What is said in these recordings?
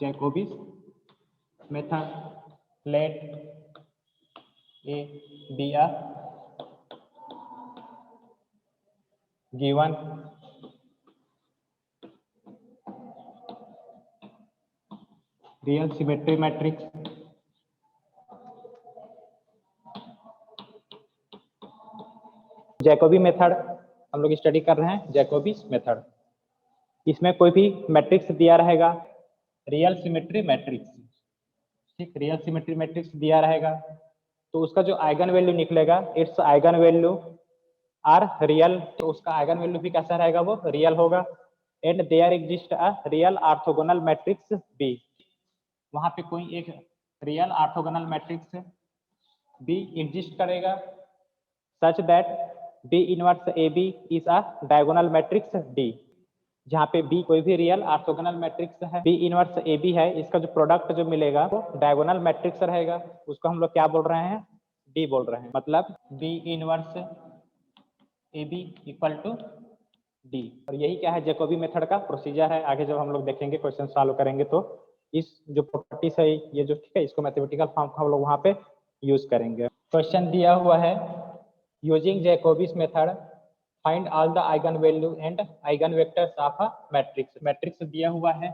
Jacobi's method. Let A be a given real symmetry matrix Jacobi method हम लोग study कर रहे हैं। जैकोबीज मेथड, इसमें कोई भी मैट्रिक्स दिया रहेगा, रियल सिमेट्री मैट्रिक्स, ठीक, रियल सिमेट्री मैट्रिक्स दिया रहेगा तो उसका जो आइगन वैल्यू निकलेगा, it's eigen value are real, तो उसका आइगन वैल्यू भी कैसा रहेगा, वो रियल होगा। And there exist a real orthogonal matrix B, वहां पे कोई एक real orthogonal matrix B exist करेगा, such that B inverse A B is a diagonal matrix D, जहाँ पे बी कोई भी रियल ऑर्थोगोनल मैट्रिक्स है, बी इनवर्स ए बी है, इसका जो प्रोडक्ट जो मिलेगा वो डायगोनल मैट्रिक्स रहेगा, उसको हम लोग क्या बोल रहे हैं, डी बोल रहे हैं। मतलब B inverse A B equal to D. और यही क्या है, जैकोबी मेथड का प्रोसीजर है। आगे जब हम लोग देखेंगे, क्वेश्चन सॉल्व करेंगे तो इस जो प्रॉपर्टीज है ये जो, ठीक है, इसको मैथमेटिकल फॉर्म हम लोग वहाँ पे यूज करेंगे। क्वेश्चन दिया हुआ है, using Jacobi's method find all the eigen value and eigen vectors of a matrix. Matrix दिया हुआ है,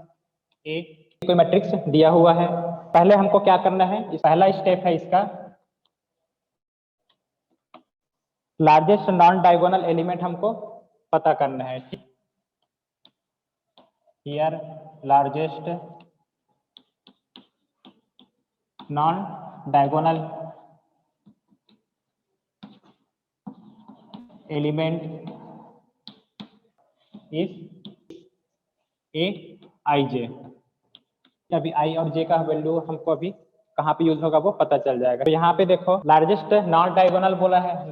ए कोई मैट्रिक्स दिया हुआ है। पहले हमको क्या करना है, पहला स्टेप है इसका, लार्जेस्ट नॉन डायगोनल एलिमेंट हमको पता करना है, ठीक। Here largest non diagonal element is A I J. अभी आई और जे का वैल्यू हमको अभी कहाँ पे यूज होगा वो पता चल जाएगा। तो यहाँ पे देखो लार्जेस्ट नॉन डायगोनल बोला है,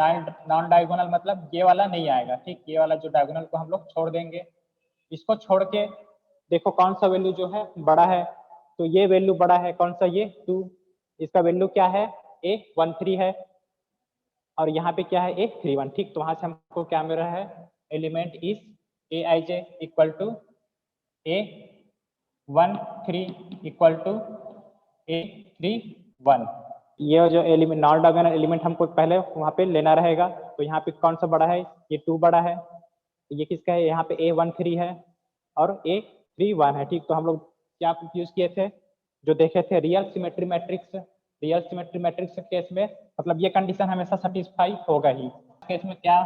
नॉन डायगोनल मतलब ये वाला नहीं आएगा, ठीक, ये वाला जो डायगोनल को हम लोग छोड़ देंगे, इसको छोड़ के देखो कौन सा वैल्यू जो है बड़ा है, तो ये वैल्यू बड़ा है, कौन सा, ये 2, इसका वैल्यू क्या है, A13 है, और यहाँ पे क्या है, A31, ठीक। तो वहां से हमको क्या मिल रहा है, element is Aij equal to A13 equal to A31। ये जो एलिमेंट नॉन डायगोनल एलिमेंट हमको पहले वहां पे लेना रहेगा, तो यहाँ पे कौन सा बड़ा है, ये 2 बड़ा है, ये किसका है, यहाँ पे A13 है और A31 है, ठीक। तो हम लोग क्या यूज किए थे, जो देखे थे real symmetry matrix, real symmetry matrix के केस में मतलब ये कंडीशन हमेशा सेटिस्फाई होगा ही। केस में क्या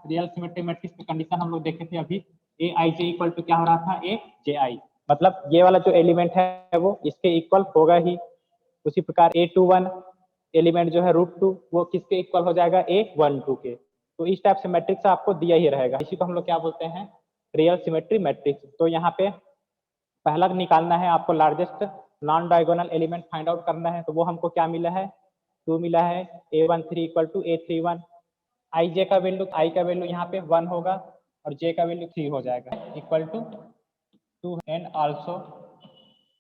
रियल सिमेट्री मैट्रिक्स की कंडीशन हम लोग देखे थे अभी, Aij इक्वल टू क्या हो रहा था, Abi, मतलब ये वाला जो एलिमेंट है वो इसके इक्वल होगा ही। उसी प्रकार A21 एलिमेंट जो है √2 वो किसके इक्वल हो जाएगा, A12 के। तो इस टाइप से मैट्रिक्स आपको दिया ही रहेगा, इसी को हम लोग क्या बोलते हैं, रियल सिमेट्री मैट्रिक्स। तो यहाँ पे पहला निकालना है आपको, largest non diagonal element find out करना है, तो वो हमको क्या मिला है, 2 मिला है, A13 इक्वल टू A31। आई जे का वैल्यू, आई का वैल्यू यहाँ पे 1 होगा और जे का वैल्यू 3 हो जाएगा, equal to 2 and also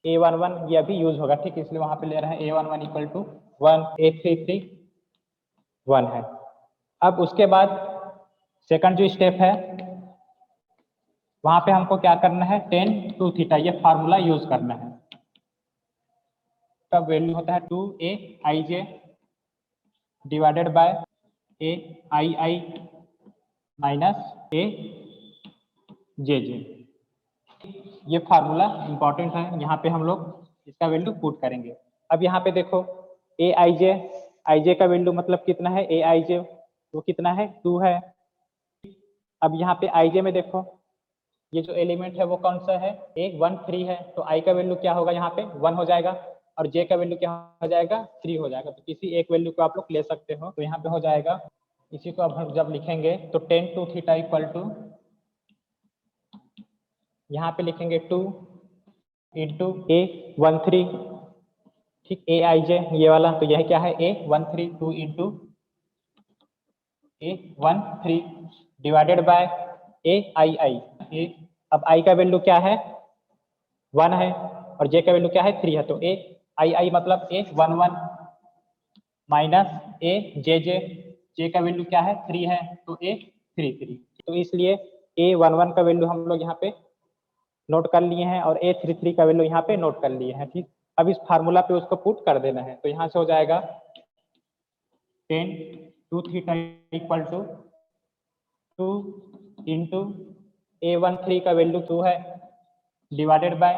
A11 ये अभी यूज होगा, ठीक, इसलिए वहां पे ले रहे हैं A11 इक्वल टू 1, A33 1 है। अब उसके बाद सेकंड जो स्टेप है, वहां पे हमको क्या करना है, tan 2 थीटा, ये फार्मूला यूज करना है। का वैल्यू होता है 2Aij divided by Ai minus Ajj। ये फार्मूला इंपॉर्टेंट है, यहाँ पे हम लोग इसका वैल्यू पुट करेंगे। अब यहाँ पे देखो Aij का वैल्यू मतलब कितना है, Aij वो कितना है, 2 है। अब यहाँ पे Ij में देखो ये जो एलिमेंट है वो कौन सा है, A13 है, तो I का वैल्यू क्या होगा, यहाँ पे 1 हो जाएगा और J का वैल्यू क्या हो जाएगा, 3 हो जाएगा। तो किसी एक वैल्यू को आप लोग ले सकते हो, तो यहाँ पे हो जाएगा, इसी को अब हम जब लिखेंगे तो tan 2 थीटा इक्वल टू, यहाँ पे लिखेंगे 2 इंटू A13, ठीक, Aij ये वाला, तो यह क्या है, A13, 2 into A13 divided by Ai। अब I का वैल्यू क्या है, 1 है और J का वैल्यू क्या है, 3 है, तो Ai मतलब A11 माइनस Ajj, J का वैल्यू क्या है, 3 है, तो A33। तो इसलिए A11 का वैल्यू हम लोग यहाँ पे नोट कर लिए हैं और A33 का वैल्यू यहाँ पे नोट कर लिए हैं। ठीक, अब इस फार्मूला पे उसको पुट कर देना है। तो यहाँ से हो जाएगा 10 2 theta equal to 2 into A13 का वैल्यू 2 है डिवाइडेड बाय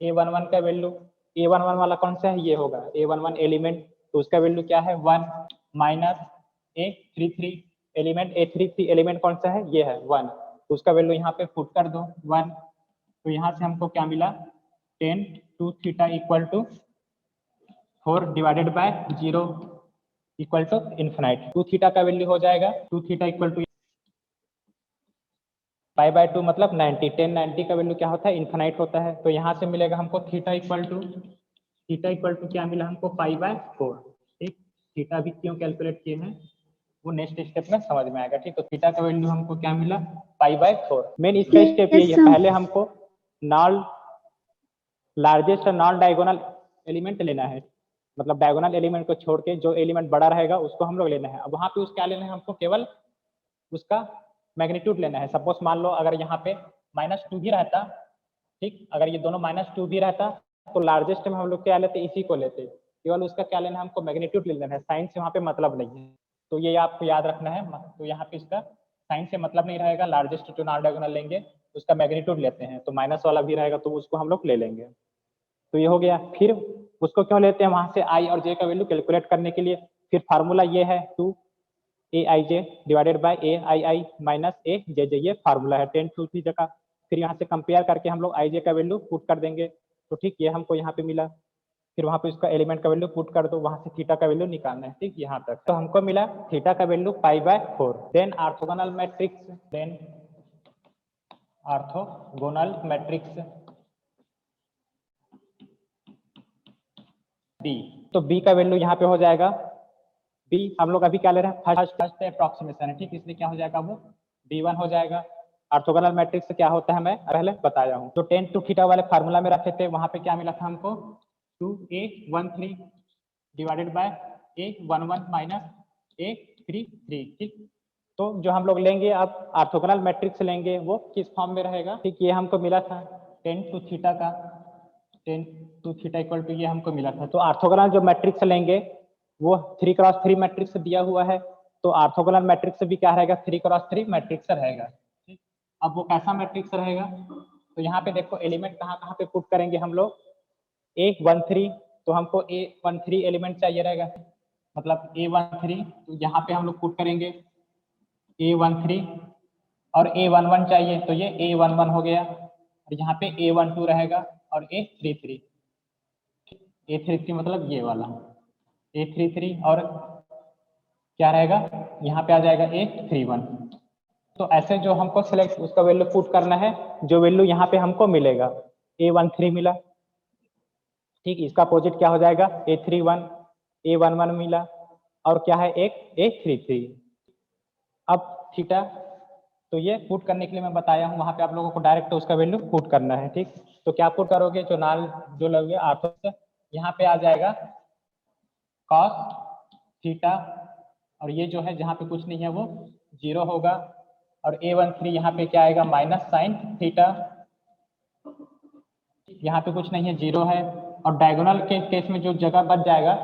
A11 का वैल्यू, A11 वाला कौन सा है, ये होगा A11 एलिमेंट, तो उसका वैल्यू क्या है 1 minus A33 element, A33 element कौन सा है, ये है 1, तो उसका वैल्यू यहाँ पे पुट कर दो 1। तो यहाँ से हमको क्या मिला 10 2 theta equal to 4 divided by 0 equal to infinite. 2 theta का वैल्यू हो जाएगा 2 theta equal to pi by 2 मतलब 90, 10 90 का वैल्यू क्या होता है, इन्फिनाइट होता है। तो यहाँ से मिलेगा हमको थीटा इक्वल टू क्या मिला हमको पाई बाय 4। ठीक, थीटा भी क्यों कैलकुलेट किए हैं वो नेक्स्ट स्टेप में समझ में आएगा। ठीक, तो थीटा का वैल्यू हमको क्या मिला पाई बाय 4। मेन इसका स्टेप यही है, पहले हमको non largest non diagonal element लेना है, मतलब डायगोनल एलिमेंट को छोड़ के जो एलिमेंट बड़ा रहेगा उसको हम लोग लेना है। अब वहाँ पे उसका लेना है हमको केवल उसका मैग्नीट्यूड लेना है। सपोज मान लो अगर यहाँ पे -2 भी रहता, ठीक, अगर ये दोनों -2 भी रहता तो लार्जेस्ट में हम लोग क्या लेते, इसी को लेते, केवल उसका क्या लेना है हमको मैग्नीट्यूड ले लेना है, साइन से वहाँ पे मतलब नहीं है। तो ये आपको याद रखना है। तो यहाँ पे इसका साइन से मतलब नहीं रहेगा, लार्जेस्ट जो नॉन डायगोनल लेंगे उसका मैग्नीट्यूड लेते हैं, तो माइनस वाला भी रहेगा तो उसको हम लोग ले लेंगे। तो ये हो गया। फिर उसको क्यों लेते हैं वहां से आई और जे का वैल्यू कैलकुलेट करने के लिए, फिर फार्मूला ये है 2aij divided bye aii minus ajj, ये फार्मूला है 10 2 थीटा का। फिर यहाँ से कंपेयर करके हम लोग आई का वैल्यू पुट कर देंगे। तो ठीक, ये हमको यहाँ पे मिला। फिर वहाँ पे उसका एलिमेंट का वैल्यू पुट कर दो, वहां से थीटा का वैल्यू निकालना है। ठीक, यहाँ तक तो हमको मिला थीटा का value pi by 4। Then orthogonal matrix B, तो बी का वैल्यू यहाँ पे हो जाएगा बी, हम लोग अभी क्या ले रहे हैं फर्स्ट अप्रोक्सीमेशन है। ठीक, इसलिए क्या हो जाएगा वो B1 हो जाएगा। ऑर्थोगोनल मैट्रिक्स क्या होता है मैं पहले बताया हूँ। तो 10 2 थीटा वाले फार्मूला में रखे थे, वहां पे क्या मिला था हमको 2a13 divided by a11 minus a33। ठीक, तो जो हम लोग लेंगे अब ऑर्थोगोनल मैट्रिक्स लेंगे वो किस फॉर्म में रहेगा। ठीक, ये हमको मिला था 10 2 थीटा का 10 2 थीटा इक्वल टू ये हमको मिला था। तो ऑर्थोगोनल जो मैट्रिक्स लेंगे वो 3x3 मैट्रिक्स दिया हुआ है, तो ऑर्थोगोनल मैट्रिक्स भी क्या रहेगा 3x3 मैट्रिक्स रहेगा। ठीक, अब वो कैसा मैट्रिक्स रहेगा, तो यहाँ पे देखो एलिमेंट कहाँ कहाँ पे पुट करेंगे हम लोग, A13, तो हमको A13 एलिमेंट चाहिए रहेगा, मतलब A13, तो यहाँ पे हम लोग पुट करेंगे A13, और A11 चाहिए तो ये A11 हो गया, और यहाँ पे A12 रहेगा और A33, A33 मतलब ये वाला A33, और क्या रहेगा यहाँ पे आ जाएगा A31। तो ऐसे जो हमको सिलेक्ट उसका वैल्यू पुट करना है, जो वैल्यू यहाँ पे हमको मिलेगा A13 मिला। ठीक, इसका अपोजिट क्या हो जाएगा A31, A11 मिला, और क्या है एक A33। अब थीटा, तो ये पुट करने के लिए मैं बताया हूँ, वहां पे आप लोगों को डायरेक्ट उसका वैल्यू पुट करना है। ठीक, तो क्या पुट करोगे, जो लोगे आर्थो से यहाँ पे आ जाएगा कॉस थीटा, और ये जो है जहाँ पे कुछ नहीं है वो 0 होगा, और A13 यहाँ पे क्या आएगा माइनस साइन थीटा, यहाँ पे कुछ नहीं है 0 है, और डायगोनल के केस में जो जगह बच जाएगा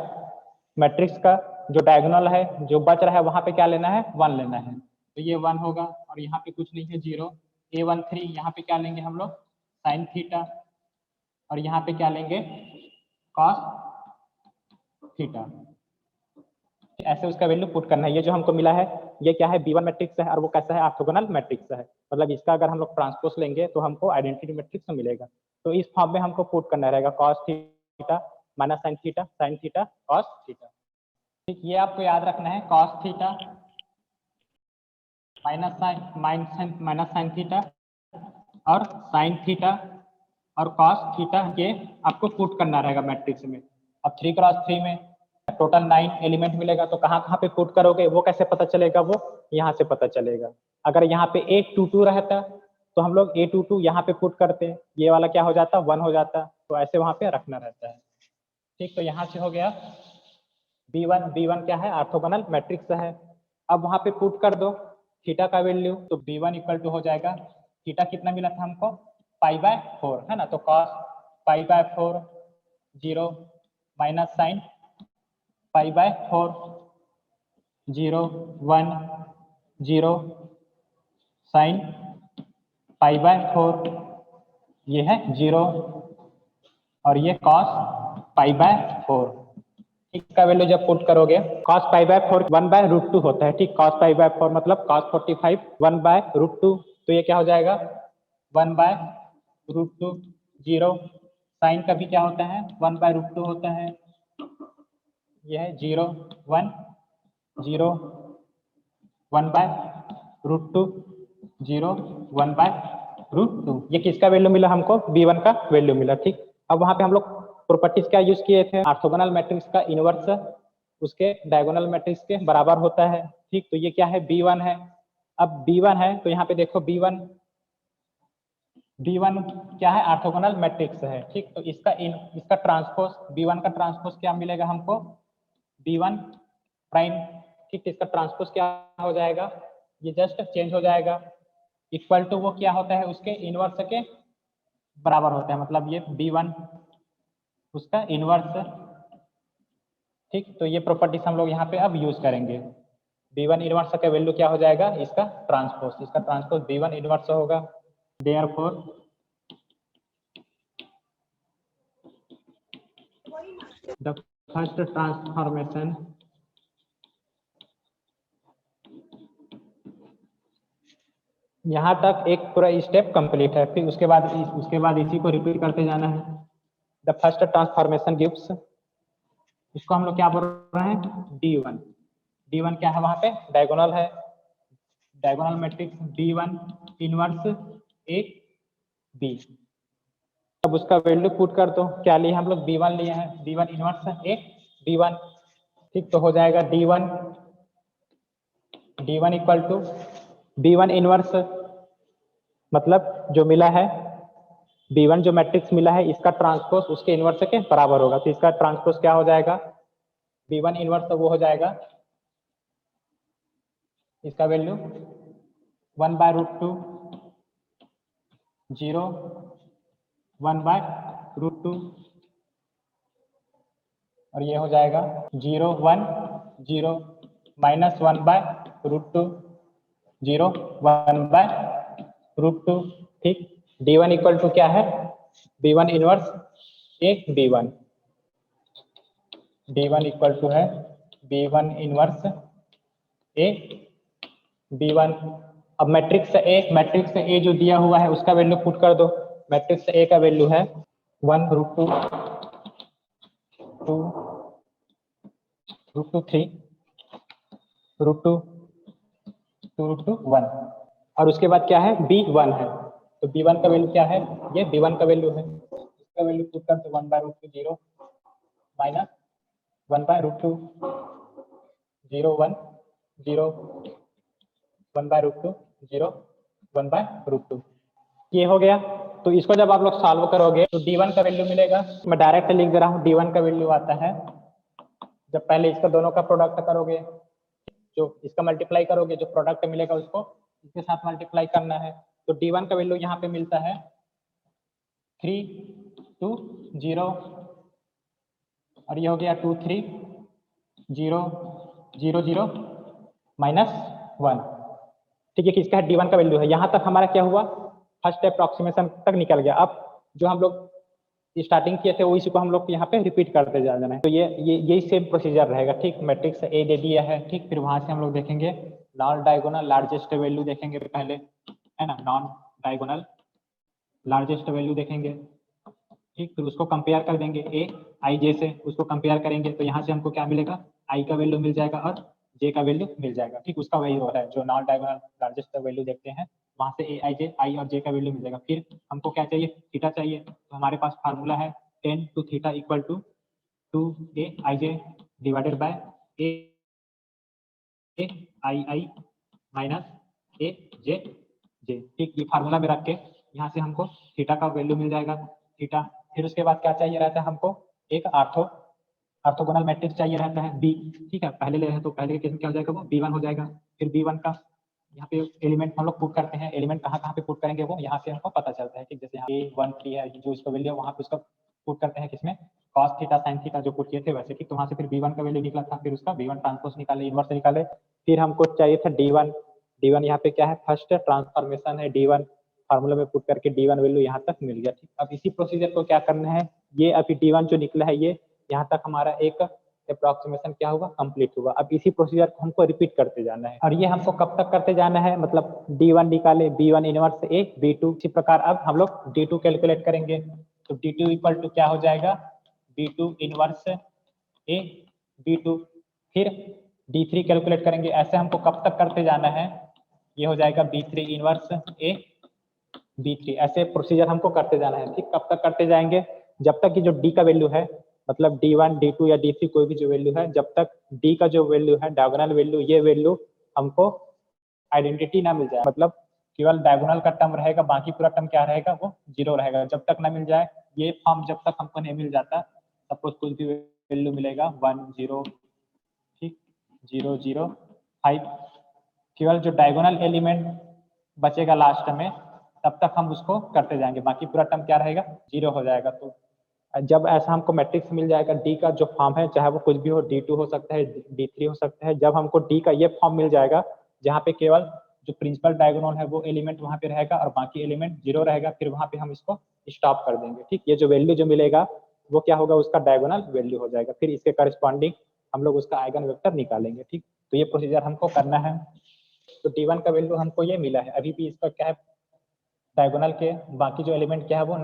मैट्रिक्स का, जो डायगोनल है जो बच रहा है वहां पे क्या लेना है 1 लेना है, तो ये 1 होगा, और यहाँ पे कुछ नहीं है 0। A13 यहाँ पे क्या लेंगे हम लोग साइन थीटा, और यहाँ पे क्या लेंगे कॉस थीटा। ऐसे उसका वैल्यू पुट करना है। ये जो हमको मिला है ये क्या है B1 मैट्रिक्स है, और वो कैसा है ऑर्थोगोनल मैट्रिक्स है, मतलब इसका अगर हम लोग ट्रांसपोज लेंगे तो हमको आइडेंटिटी मैट्रिक्स मिलेगा। तो इस फॉर्म में हमको पुट करना रहेगा cos theta minus sine theta cos theta. ठीक, ये आपको याद रखना है cos theta minus sine theta और साइन थीटा और कॉस थीटा, ये आपको पुट करना रहेगा मैट्रिक्स में। अब 3x3 में टोटल 9 एलिमेंट मिलेगा, तो कहाँ कहाँ पे पुट करोगे वो कैसे पता चलेगा, वो यहाँ से पता चलेगा। अगर यहाँ पे A22 रहता तो हम लोग A22 यहाँ पे पुट करते, ये वाला क्या हो जाता 1 हो जाता, तो ऐसे वहाँ पे रखना रहता है। ठीक, तो यहाँ से हो गया B1 क्या है ऑर्थोगोनल मैट्रिक्स है। अब वहाँ पे पुट कर दो थीटा का वैल्यू, तो B1 इक्वल टू हो जाएगा थीटा कितना मिला था हमको π/4 है ना, तो cos π/4 0 माइनस साइन π/4 0 1 0 साइन π/4 ये है 0 और ये cos π/4। इसका वैल्यू जब पुट करोगे cos π/4 1/√2 होता है, ठीक। cos π/4 मतलब cos 45 1/√2, तो ये क्या हो जाएगा 1/√2 0। साइन का भी क्या होता है 1/√2 होता है, यह है 0 1 0 1/√2 0 1/√2। ये किसका वैल्यू मिला हमको, b1 का वैल्यू मिला, ठीक। अब वहां पे हम लोग प्रॉपर्टीज क्या यूज किए थे, ऑर्थोगोनल मैट्रिक्स का इनवर्स उसके डायगोनल मैट्रिक्स के बराबर होता है, ठीक। तो ये क्या है b1 है। अब b1 है तो यहाँ पे देखो b1 क्या है, ऑर्थोगोनल मैट्रिक्स है, ठीक। तो इसका ट्रांसपोज b1 का ट्रांसपोज क्या मिलेगा हमको b1 प्राइम, ठीक। इसका ट्रांसपोज क्या हो जाएगा, ये जस्ट चेंज हो जाएगा, इक्वल टू वो क्या होता है उसके इनवर्स के बराबर होता है, मतलब ये b1 उसका इनवर्स, ठीक। तो ये प्रॉपर्टीज हम लोग यहाँ पे अब यूज करेंगे। b1 इनवर्स का वैल्यू क्या हो जाएगा, इसका ट्रांसपोज b1 इनवर्स होगा। देयरफॉर द फर्स्ट ट्रांसफॉर्मेशन यहाँ तक एक पूरा स्टेप कंप्लीट है, फिर उसके बाद इसी को रिपीट करते जाना है। द फर्स्ट ट्रांसफॉर्मेशन गिव्स, इसको हम लोग क्या बोल रहे हैं d1 क्या है, वहां पे डायगोनल है, diagonal matrix d1 inverse a b। अब उसका वैल्यू पुट कर दो, क्या लिए हम लोग b1 लिए हैं, b1 इनवर्स a b1, ठीक। तो हो जाएगा d1 equal to b1 inverse मतलब जो मिला है b1 जो मैट्रिक्स मिला है इसका ट्रांसपोज उसके इनवर्स के बराबर होगा, तो इसका ट्रांसपोज क्या हो जाएगा b1 इनवर्स, तो वो हो जाएगा इसका वैल्यू 1/√2 0 1/√2 और ये हो जाएगा 0 1 0 माइनस 1/√2 0 1/√2, ठीक। d1 इक्वल टू क्या है b1 इनवर्स एक b1, d1 इक्वल टू है b1 इनवर्स ए b1। अब मैट्रिक्स ए जो दिया हुआ है उसका वैल्यू पुट कर दो, मैट्रिक्स ए का वैल्यू है 1√2 2 √2 3 √2 2 √2 1 और उसके बाद क्या है b1 है, तो b1 का वैल्यू क्या है, ये b1 का वैल्यू है, इसका वैल्यू पुट कर दो 1/√2 0 माइनस 1/√2 0 1 0 1/√2 0 1/√2, ये हो गया। तो इसको जब आप लोग सॉल्व करोगे तो d1 का वैल्यू मिलेगा, मैं डायरेक्ट लिख दे रहा हूँ, d1 का वैल्यू आता है जब पहले इसका दोनों का प्रोडक्ट करोगे, जो इसका मल्टीप्लाई करोगे, जो प्रोडक्ट मिलेगा उसको इसके साथ मल्टीप्लाई करना है, तो d1 का वैल्यू यहाँ पे मिलता है 3 2 0 और ये हो गया 2 3 0 0 0 माइनस 1, ठीक है। किसका है d1 का वैल्यू है। यहाँ तक हमारा क्या हुआ, फर्स्ट अप्रोक्सीमेशन तक निकल गया। अब जो हम लोग स्टार्टिंग किए थे वो इसी को हम लोग यहाँ पे रिपीट करते जा रहे हैं, तो यही सेम प्रोसीजर रहेगा, ठीक। मैट्रिक्स ए दे दिया है, ठीक। फिर वहां से हम लोग देखेंगे नॉन डायगोनल लार्जेस्ट वैल्यू देखेंगे पहले, है ना, नॉन डायगोनल लार्जेस्ट वैल्यू देखेंगे, ठीक। फिर उसको कंपेयर कर देंगे ए आई जे से, उसको कंपेयर करेंगे तो यहाँ से हमको क्या मिलेगा, आई का वैल्यू मिल जाएगा और जे का वैल्यू मिल जाएगा, ठीक। उसका वही हो रहा है जो नॉन डायगोनल लार्जेस्ट वैल्यू देखते हैं, वहां से आई और जे का वैल्यू मिल जाएगा। फिर हमको क्या चाहिए, थीटा चाहिए, तो हमारे पास फार्मूला है tan to theta equal to 2aij divided by ai minus aj, ठीक। ये फार्मूला में रख के यहाँ से हमको थीटा का वैल्यू मिल जाएगा, थीटा। फिर उसके बाद क्या चाहिए रहता है हमको, एक ऑर्थोगोनल मैट्रिक्स चाहिए रहता है बी, ठीक है। पहले ले रहे हैं तो पहले के केस में क्या हो जाएगा, वो b1 हो जाएगा, फिर b1 का यहाँ पे एलिमेंट हम लोग पुट करते हैं, एलिमेंट कहाँ कहाँ पे पुट करेंगे वो यहाँ से हमको पता चलता है, ठीक। जैसे यहाँ A13 है जो इसका वैल्यू है वहाँ पे उसका पुट करते हैं, किसमें cos थीटा sin थीटा जो पुट किए थे वैसे, ठीक। तो वहाँ से फिर B1 का वैल्यू निकला था, फिर उसका B1 ट्रांसपोज निकाले, इनवर्स निकाले। फिर हमको चाहिए था D1, D1 यहाँ पे क्या है, फर्स्ट ट्रांसफॉर्मेशन है D1, फार्मूला में पुट करके D1 वैल्यू यहाँ तक मिल गया, ठीक। अब इसी प्रोसीजर को क्या करना है, ये अभी D1 जो निकला है ये यहाँ तक हमारा एक अप्रोक्सीमेशन क्या हुआ, कंप्लीट हुआ। अब इसी प्रोसीजर को हमको रिपीट करते जाना है, और ये हमको कब तक करते जाना है, मतलब D1 निकाले, B1 इनवर्स A, B2, इसी प्रकार अब हम लोग D2 कैलकुलेट करेंगे। तो D2 इक्वल टू क्या हो जाएगा, B2 इनवर्स A B2, फिर D3 कैलकुलेट करेंगे। ऐसे हमको कब तक करते जाना है, ये हो जाएगा B3 इनवर्स A B3, ऐसे प्रोसीजर हमको करते जाना है, ठीक। कब तक करते जाएंगे, जब तक कि जो D का वैल्यू है, मतलब D1 D2 या D3 कोई भी जो वैल्यू है, जब तक D का जो वैल्यू है डायगोनल वैल्यू, ये वैल्यू हमको आइडेंटिटी ना मिल जाए, मतलब केवल डायगोनल का टर्म रहेगा, बाकी पूरा टर्म क्या रहेगा, वो जीरो रहेगा। जब तक ना मिल जाए ये फॉर्म, जब तक हमको नहीं मिल जाता, सपोज कुछ भी वैल्यू मिलेगा 1 0, ठीक, 0 0 5, केवल जो डायगोनल एलिमेंट बचेगा लास्ट में, तब तक हम उसको करते जाएंगे, बाकी पूरा टर्म क्या रहेगा, जीरो हो जाएगा। तो जब ऐसा हमको मैट्रिक्स मिल जाएगा, डी का जो फॉर्म है, चाहे वो कुछ भी हो, D2 हो सकता है, D3 हो सकता है, जब हमको डी का ये फॉर्म मिल जाएगा जहाँ पे केवल जो प्रिंसिपल डायगोनल है वो एलिमेंट वहाँ पे रहेगा और बाकी एलिमेंट जीरो रहेगा, फिर वहाँ पे हम इसको स्टॉप कर देंगे, ठीक। ये जो वैल्यू जो मिलेगा वो क्या होगा, उसका डायगोनल वैल्यू हो जाएगा, फिर इसके करस्पॉन्डिंग हम लोग उसका आइगन वेक्टर निकालेंगे, ठीक। तो ये प्रोसीजर हमको करना है। तो D1 का वैल्यू हमको ये मिला है, अभी भी इसका क्या है, डायगोनल के बाकी जो एलिमेंट क्या है वो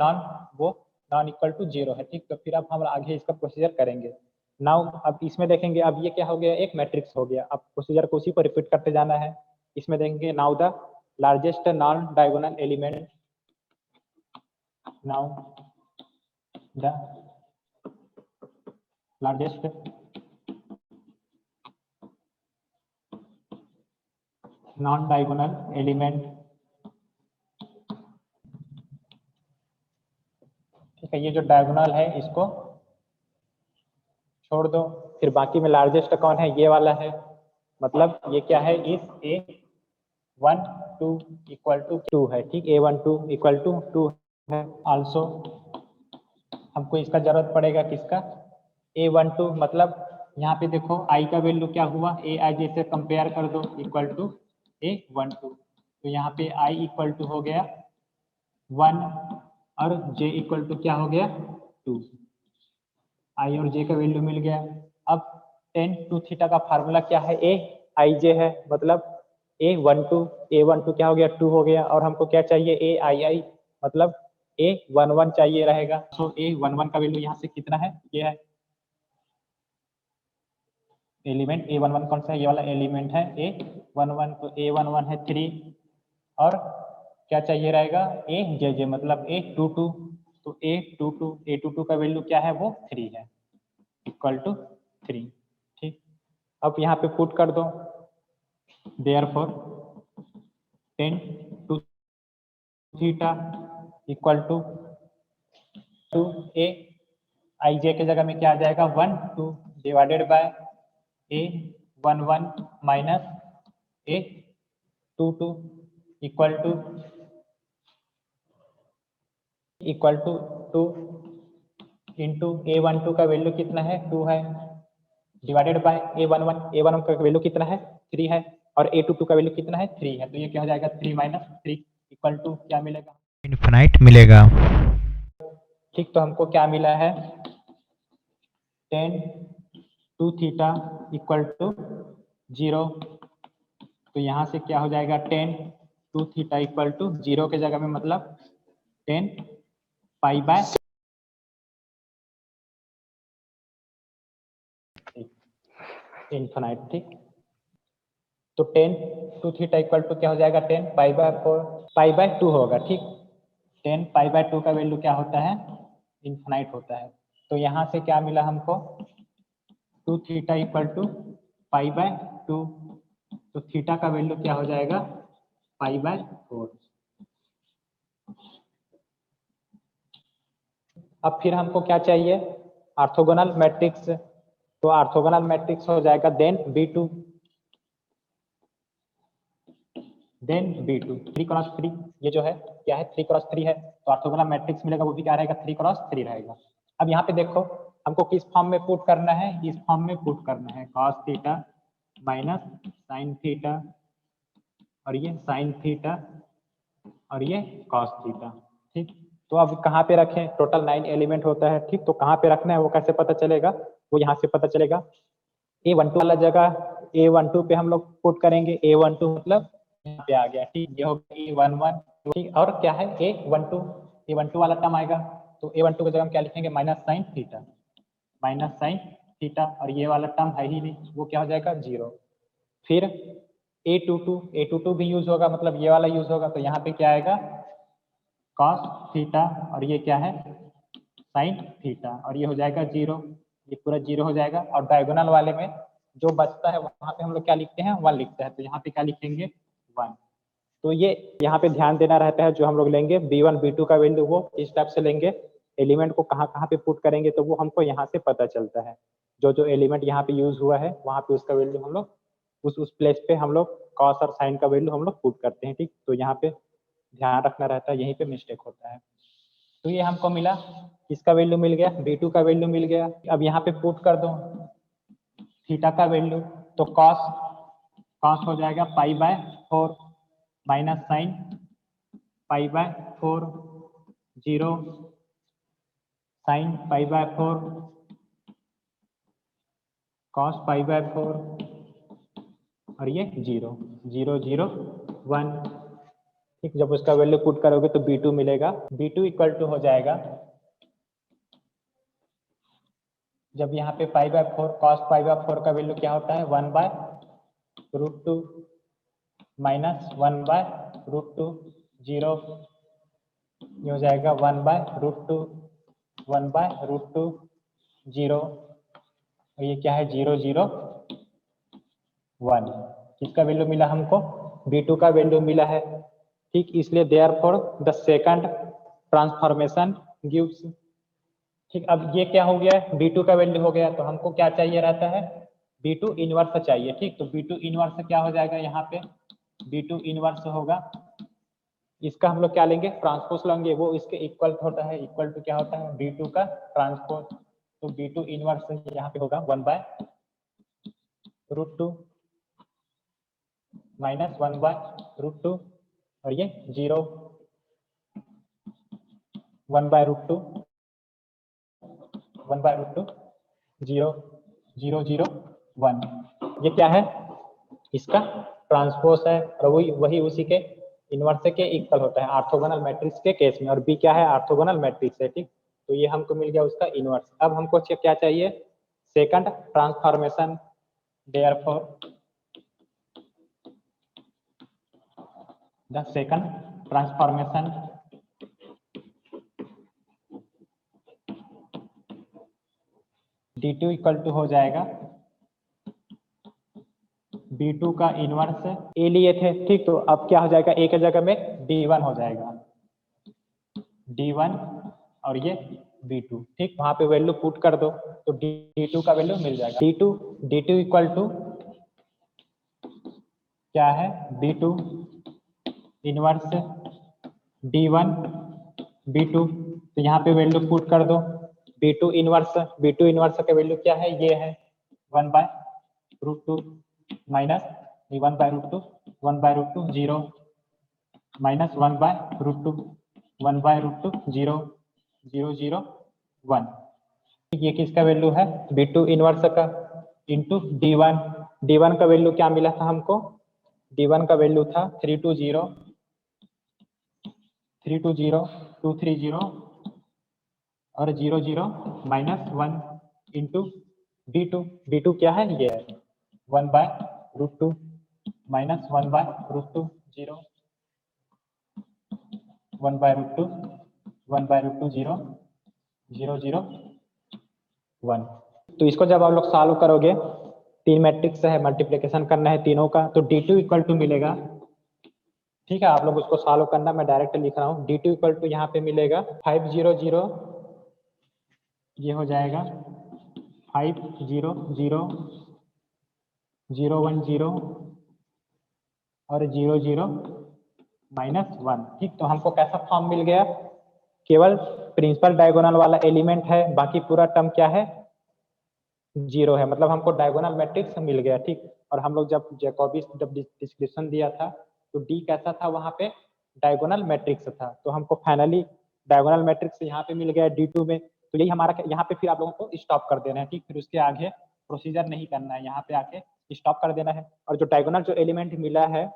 नॉन इक्वल टू जीरो है, ठीक। तो फिर अब हम आगे इसका प्रोसीजर करेंगे। नाउ अब इसमें देखेंगे, अब ये क्या हो गया, एक मैट्रिक्स हो गया। अब प्रोसीजर को उसी को रिपीट करते जाना है। इसमें देखेंगे now the largest non diagonal element, now the largest non diagonal element, ठीक है। ये जो डायगोनल है इसको छोड़ दो, फिर बाकी में लार्जेस्ट कौन है, ये वाला है, मतलब ये क्या है, इस A12 इक्वल टू 2 है, ठीक। A12 इक्वल टू 2 है। आल्सो हमको इसका जरूरत पड़ेगा किसका, A12, मतलब यहाँ पे देखो I का वैल्यू क्या हुआ, AI से कंपेयर कर दो, इक्वल टू A12, तो यहाँ पे I इक्वल टू हो गया 1 और J इक्वल टू क्या हो गया 2, I और J का वैल्यू मिल गया। अब tan 2 थीटा का फार्मूला क्या है, AIJ है, मतलब A12 क्या हो गया 2 हो गया, और हमको क्या चाहिए AII, मतलब A11 चाहिए रहेगा। तो A11 का वैल्यू यहाँ से कितना है, ये है एलिमेंट A11, कौन सा है, ये वाला एलिमेंट है A11, तो A11 है 3, और क्या चाहिए रहेगा AJJ, मतलब A22, तो A22 का वैल्यू क्या है, वो 3 है, इक्वल टू 3, ठीक। अब यहाँ पे पुट कर दो, therefore tan 2 theta equal to AIJ के जगह में क्या आ जाएगा 1 2 divided by A11 minus A22 equal to 2 into A12 का वैल्यू कितना है 2 है, डिवाइडेड बाय A11 का वैल्यू कितना है 3 है, और A22 का वैल्यू कितना है 3 है, तो ये क्या हो जाएगा 3 माइनस 3 इक्वल टू क्या मिलेगा, इनफिनाइट मिलेगा, ठीक। तो हमको क्या मिला है tan 2 थीटा इक्वल टू 0, तो यहाँ से क्या हो जाएगा tan 2 थीटा इक्वल टू 0 के जगह में, मतलब tan पाई बाय इन्फिनाइट, ठीक। तो tan 2 थीटा इक्वल टू क्या हो जाएगा tan pi by 4, pi by 2 होगा, ठीक। tan पाई बाय 2 का वैल्यू क्या होता है, इन्फिनाइट होता है। तो यहाँ से क्या मिला हमको 2 theta equal to pi by 2, तो थीटा का वैल्यू क्या हो जाएगा पाई बाय 4। अब फिर हमको क्या चाहिए, ऑर्थोगोनल मैट्रिक्स, तो ऑर्थोगोनल मैट्रिक्स हो जाएगा then B2, then B2 3x3 ये जो है क्या है 3x3 है, तो ऑर्थोगोनल मैट्रिक्स मिलेगा वो भी क्या रहेगा 3x3 रहेगा। अब यहाँ पे देखो हमको किस फॉर्म में पुट करना है, इस फॉर्म में पुट करना है cos theta minus sine theta और ये साइन थीटा और ये cos थीटा। ठीक, तो अब कहाँ पे रखें, टोटल 9 एलिमेंट होता है। ठीक, तो कहाँ पे रखना है वो कैसे पता चलेगा, वो यहाँ से पता चलेगा। A12 वाला जगह A12 पे हम लोग पुट करेंगे, A12 मतलब यहाँ पे आ गया। ठीक, ये हो गया A11। ठीक, और क्या है A12 वाला टर्म आएगा, तो A12 की जगह हम क्या लिखेंगे minus sine theta, minus sine theta, और ये वाला टर्म है ही नहीं, वो क्या हो जाएगा 0। फिर A22 भी यूज होगा, मतलब ये वाला यूज होगा, तो यहाँ पे क्या आएगा cos थीटा और ये क्या है साइन थीटा, और ये हो जाएगा 0, ये पूरा 0 हो जाएगा। और डायगोनल वाले में जो बचता है वहां पे हम लोग क्या लिखते हैं 1 लिखते हैं, तो यहाँ पे क्या लिखेंगे 1। तो ये यहाँ पे ध्यान देना रहता है, जो हम लोग लेंगे B1 B2 का वैल्यू वो इस टाइप से लेंगे। एलिमेंट को कहाँ कहाँ पे पुट करेंगे तो वो हमको यहाँ से पता चलता है। जो जो एलिमेंट यहाँ पे यूज हुआ है वहाँ पे उसका वैल्यू हम लोग उस प्लेस पे हम लोग कॉस और साइन का वैल्यू हम लोग पुट करते हैं। ठीक, तो यहाँ पे ध्यान रखना रहता है, यहीं पे मिस्टेक होता है। तो ये हमको मिला, इसका वैल्यू मिल गया, B2 का वैल्यू मिल गया। अब यहाँ पे पुट कर दो थीटा का वैल्यू, तो कॉस कॉस हो जाएगा π/4 माइनस साइन π/4 0 साइन π/4 cos π/4 और ये 0 0 0 1। ठीक, जब उसका वैल्यू पुट करोगे तो B2 मिलेगा। B2 इक्वल टू हो जाएगा, जब यहाँ पे π/4 cos π/4 का वैल्यू क्या होता है 1/√2 माइनस 1/√2 0, ये हो जाएगा 1/√2 1/√2 0, और ये क्या है 0 0 1। किसका वैल्यू मिला हमको B2 का वैल्यू मिला है। ठीक, इसलिए therefore the second transformation gives. ठीक, अब ये क्या हो गया B2 का वैल्यू हो गया, तो हमको क्या चाहिए रहता है B2 इनवर्स चाहिए। ठीक, तो B2 इनवर्स क्या हो जाएगा, यहाँ पे B2 इनवर्स होगा, इसका हम लोग क्या लेंगे ट्रांसपोज लेंगे, वो इसके इक्वल होता है, इक्वल टू क्या होता है B2 का ट्रांसपोज। तो B2 इनवर्स यहाँ पे होगा 1/√2 माइनस 1/√2 और ये 0 1/√2 1/√2 0 0 0 1। ये क्या है इसका ट्रांसपोज है, और वही उसी के इनवर्स के इक्वल होता है ऑर्थोगोनल मैट्रिक्स के केस में, और B क्या है ऑर्थोगोनल मैट्रिक्स है। ठीक, तो ये हमको मिल गया उसका इनवर्स। अब हमको क्या चाहिए second transformation, therefore the second transformation D2 equal to हो जाएगा B2 का इनवर्स A लिए थे। ठीक, तो अब क्या हो जाएगा A की जगह में D1 हो जाएगा, D1 और ये B2। ठीक, वहां पे वैल्यू पुट कर दो तो D2 का वैल्यू मिल जाएगा। D2 इक्वल टू क्या है B2 इनवर्स D1 B2, तो यहाँ पे वैल्यू पुट कर दो B2 इनवर्स का वैल्यू क्या है ये है 1/√2 माइनस 1/√2 1/√2 0 माइनस 1/√2 1/√2 0 0 0 1। ये किसका वैल्यू है B2 इनवर्स का इंटू D1 का वैल्यू क्या मिला था हमको, D1 का वैल्यू था 320 230 और 0 0 माइनस 1 इंटू D2 क्या है ये है 1/√2 माइनस 1/√2 0 1/√2 1/√2 0 0 0 1। तो इसको जब आप लोग सॉल्व करोगे, तीन मैट्रिक्स है मल्टीप्लिकेशन करना है तीनों का, तो D2 इक्वल टू मिलेगा। ठीक है, आप लोग उसको सॉल्व करना, मैं डायरेक्ट लिख रहा हूँ। D2 इक्वल टू यहाँ पे मिलेगा 500 ये हो जाएगा 500 0 1 0 और 0 0 -1। ठीक, तो हमको कैसा फॉर्म मिल गया? केवल प्रिंसिपल डायगोनल वाला एलिमेंट है, बाकी पूरा टर्म क्या है? 0 है, मतलब हमको डायगोनल मैट्रिक्स मिल गया। ठीक, और हम लोग जब जैकोबी जब डिस्क्रिप्शन दिया था तो डी कैसा था? वहाँ पे डायगोनल मैट्रिक्स था, तो हमको फाइनली डायगोनल मैट्रिक्स यहाँ पे मिल गया D2 में। तो यही हमारा, यहाँ पे फिर आप लोगों को स्टॉप कर देना है। ठीक, फिर उसके आगे प्रोसीजर नहीं करना है, यहाँ पे आके स्टॉप कर देना है। और जो डायगोनल जो एलिमेंट मिला है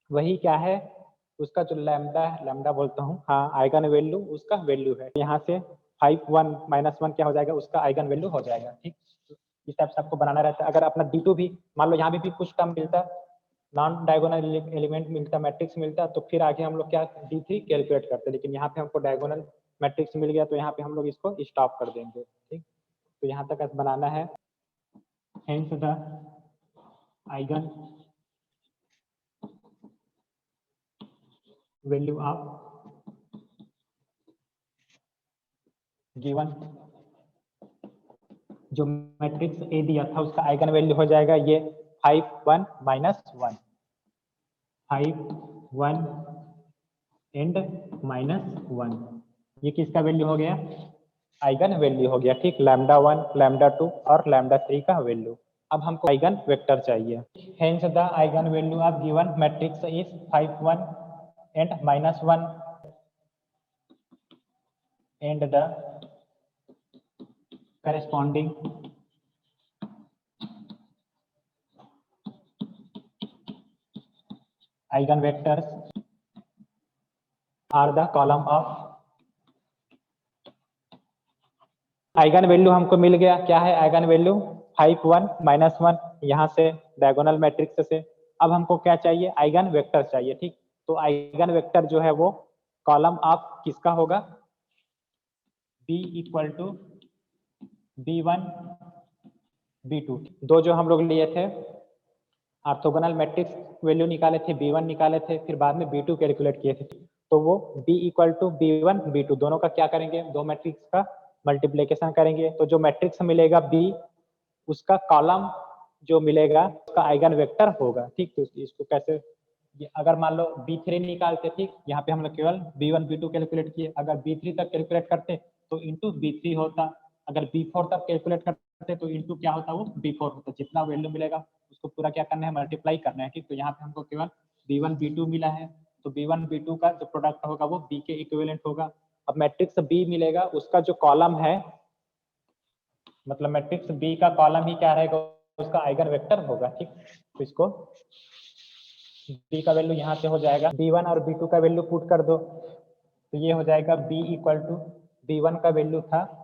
वही क्या है? उसका जो लैम्डा, लैम्डा बोलता हूँ, हाँ, आइगन वैल्यू उसका वैल्यू है। यहाँ से 5 1 -1 क्या हो जाएगा? उसका आइगन वैल्यू हो जाएगा। ठीक, इस टाइप से आपको बनाना रहता है। अगर अपना D2 भी मान लो यहाँ भी कुछ टर्म मिलता, नॉन डायगोनल एलिमेंट मिलता, मैट्रिक्स मिलता, तो फिर आगे हम लोग क्या D3 कैलकुलेट करते, लेकिन यहाँ पे हमको डायगोनल मैट्रिक्स मिल गया तो यहाँ पे हम लोग इसको स्टॉप कर देंगे। ठीक, तो यहाँ तक बनाना है। Hence the eigen value of given जो मैट्रिक्स ए दिया था उसका आइगन वैल्यू हो जाएगा ये 5 1 -1, 5 1 एंड -1। ये किसका वैल्यू हो गया? आइगन वैल्यू हो गया। ठीक, लैम्डा 1 लैम्डा 2 और लैम्डा 3 का वैल्यू। अब हमको आइगन वेक्टर चाहिए। Hence the eigen value of given matrix is 5 1 and -1 and the corresponding eigenvectors are the column of eigen value हमको मिल गया। क्या है आइगन वैल्यू? 5 1 -1, यहाँ से डायगोनल मैट्रिक्स से। अब हमको क्या चाहिए? आइगन वेक्टर चाहिए। ठीक, तो आइगन वेक्टर जो है वो कॉलम ऑफ किसका होगा? B equal to B1 B2। दो जो हम लोग लिए थे ऑर्थोगोनल मैट्रिक्स वैल्यू निकाले थे, B1 निकाले थे, फिर बाद में B2 कैलकुलेट किए थे। तो वो B equal to B1 B2 दोनों का क्या करेंगे? दो मैट्रिक्स का मल्टीप्लिकेशन करेंगे, तो जो मैट्रिक्स मिलेगा B उसका कॉलम जो मिलेगा उसका आइगन वेक्टर होगा। ठीक, तो इसको कैसे? अगर मान लो B3 निकालते, ठीक, यहाँ पे हम लोग केवल B1 B2 कैलकुलेट किए, अगर B3 तक कैलकुलेट करते तो इंटू B3 होता, अगर B4 तक कैलकुलेट करते तो इंटू क्या होता? वो B4 होता। जितना वैल्यू मिलेगा उसको पूरा क्या करना है? मल्टीप्लाई करना है। ठीक, तो यहाँ पे हमको केवल B1 B2 मिला है, तो B1 B2 का जो प्रोडक्ट होगा वो B के इक्विवेलेंट होगा। अब मैट्रिक्स B मिलेगा, उसका जो कॉलम है, मतलब मैट्रिक्स B का कॉलम ही क्या रहेगा? उसका आइगन वेक्टर होगा। ठीक, तो इसको B का वैल्यू यहाँ से हो जाएगा, B1 और B2 का वैल्यू पुट कर दो, तो ये हो जाएगा B इक्वल टू B1 का वैल्यू था,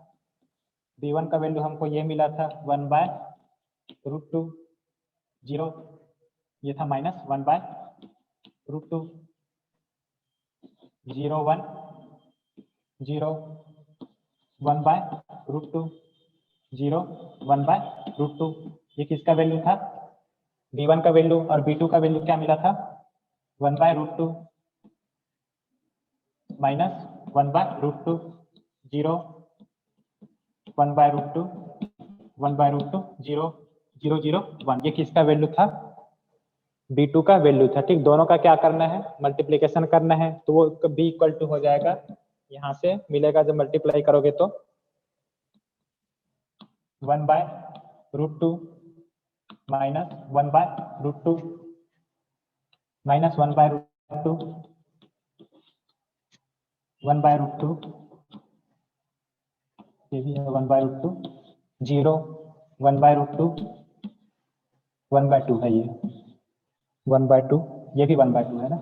B1 का वैल्यू हमको ये मिला था 1/√2 0, ये था -1/√2 0 1 0 1/√2 0 1/√2। ये किसका वैल्यू था? B1 का वैल्यू। और B2 का वैल्यू क्या मिला था? 1/√2 -1/√2 0 1/√2 1/√2 0 0 0 1। ये किसका वैल्यू था? B2 का वैल्यू था। ठीक, दोनों का क्या करना है? मल्टीप्लिकेशन करना है, तो वो B इक्वल टू हो जाएगा, यहाँ से मिलेगा जब मल्टीप्लाई करोगे तो 1/√2 -1/√2 -1/√2 1/√2, ये भी है 1/√2 0 1/√2 1/2 है, ये 1/2, ये भी 1/2 है ना,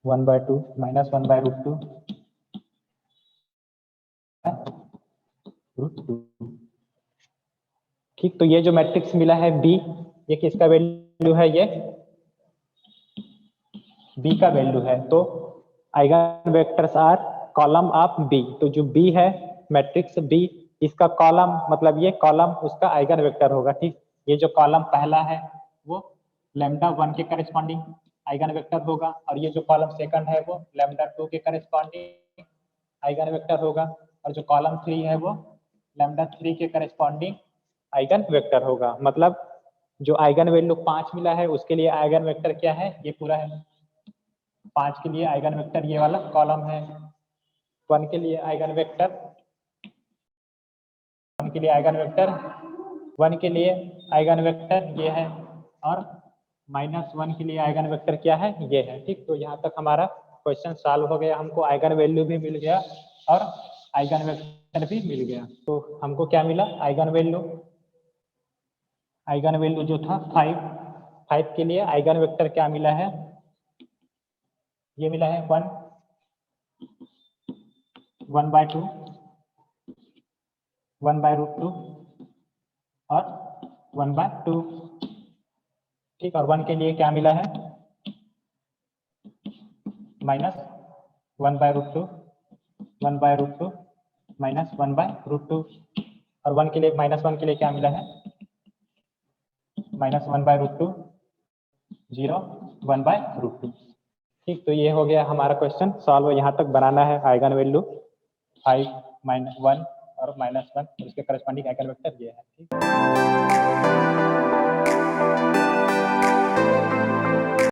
1/2 -1/√2 √2। ठीक, तो ये जो मैट्रिक्स मिला है B, ये किसका वैल्यू है? ये B का वैल्यू है। तो eigen vectors are column of B। तो जो B है मैट्रिक्स B, इसका कॉलम मतलब ये कॉलम उसका आइगन वेक्टर होगा। ठीक, ये जो कॉलम पहला है वो लैम्डा 1 के करस्पॉन्डिंग आइगन वेक्टर होगा, और ये जो कॉलम सेकंड है वो लैम्डा 2 के करस्पॉन्डिंग आइगन वेक्टर होगा, और जो कॉलम 3 है वो लैम्डा 3 के करस्पॉन्डिंग आइगन वेक्टर होगा। मतलब जो आइगन वैल्यू 5 मिला है उसके लिए आइगन वेक्टर क्या है, ये पूरा है। 5 के लिए आइगन वेक्टर ये वाला कॉलम है। 1 के लिए आइगन वेक्टर 1 के लिए आइगन वेक्टर 1 के लिए आइगन वेक्टर ये है, और -1 के लिए आइगन वेक्टर क्या है, ये है। ठीक, तो यहाँ तक हमारा क्वेश्चन सॉल्व हो गया। हमको आइगन वैल्यू भी मिल गया और आइगन वेक्टर भी मिल गया। तो हमको क्या मिला, आइगन वैल्यू जो था 5 के लिए आइगन वेक्टर क्या मिला है, ये मिला है 1/2 1/√2 और 1/2। ठीक, और 1 के लिए क्या मिला है, -1/√2 1/√2 -1/√2, और 1 के लिए -1 के लिए क्या मिला है, -1/√2 0 1/√2। ठीक, तो ये हो गया हमारा क्वेश्चन सॉल्व। यहाँ तक बनाना है आइगन वैल्यू 5 -1 और -1, उसके करस्पॉन्डिंग आइगन वेक्टर ये है। ठीक।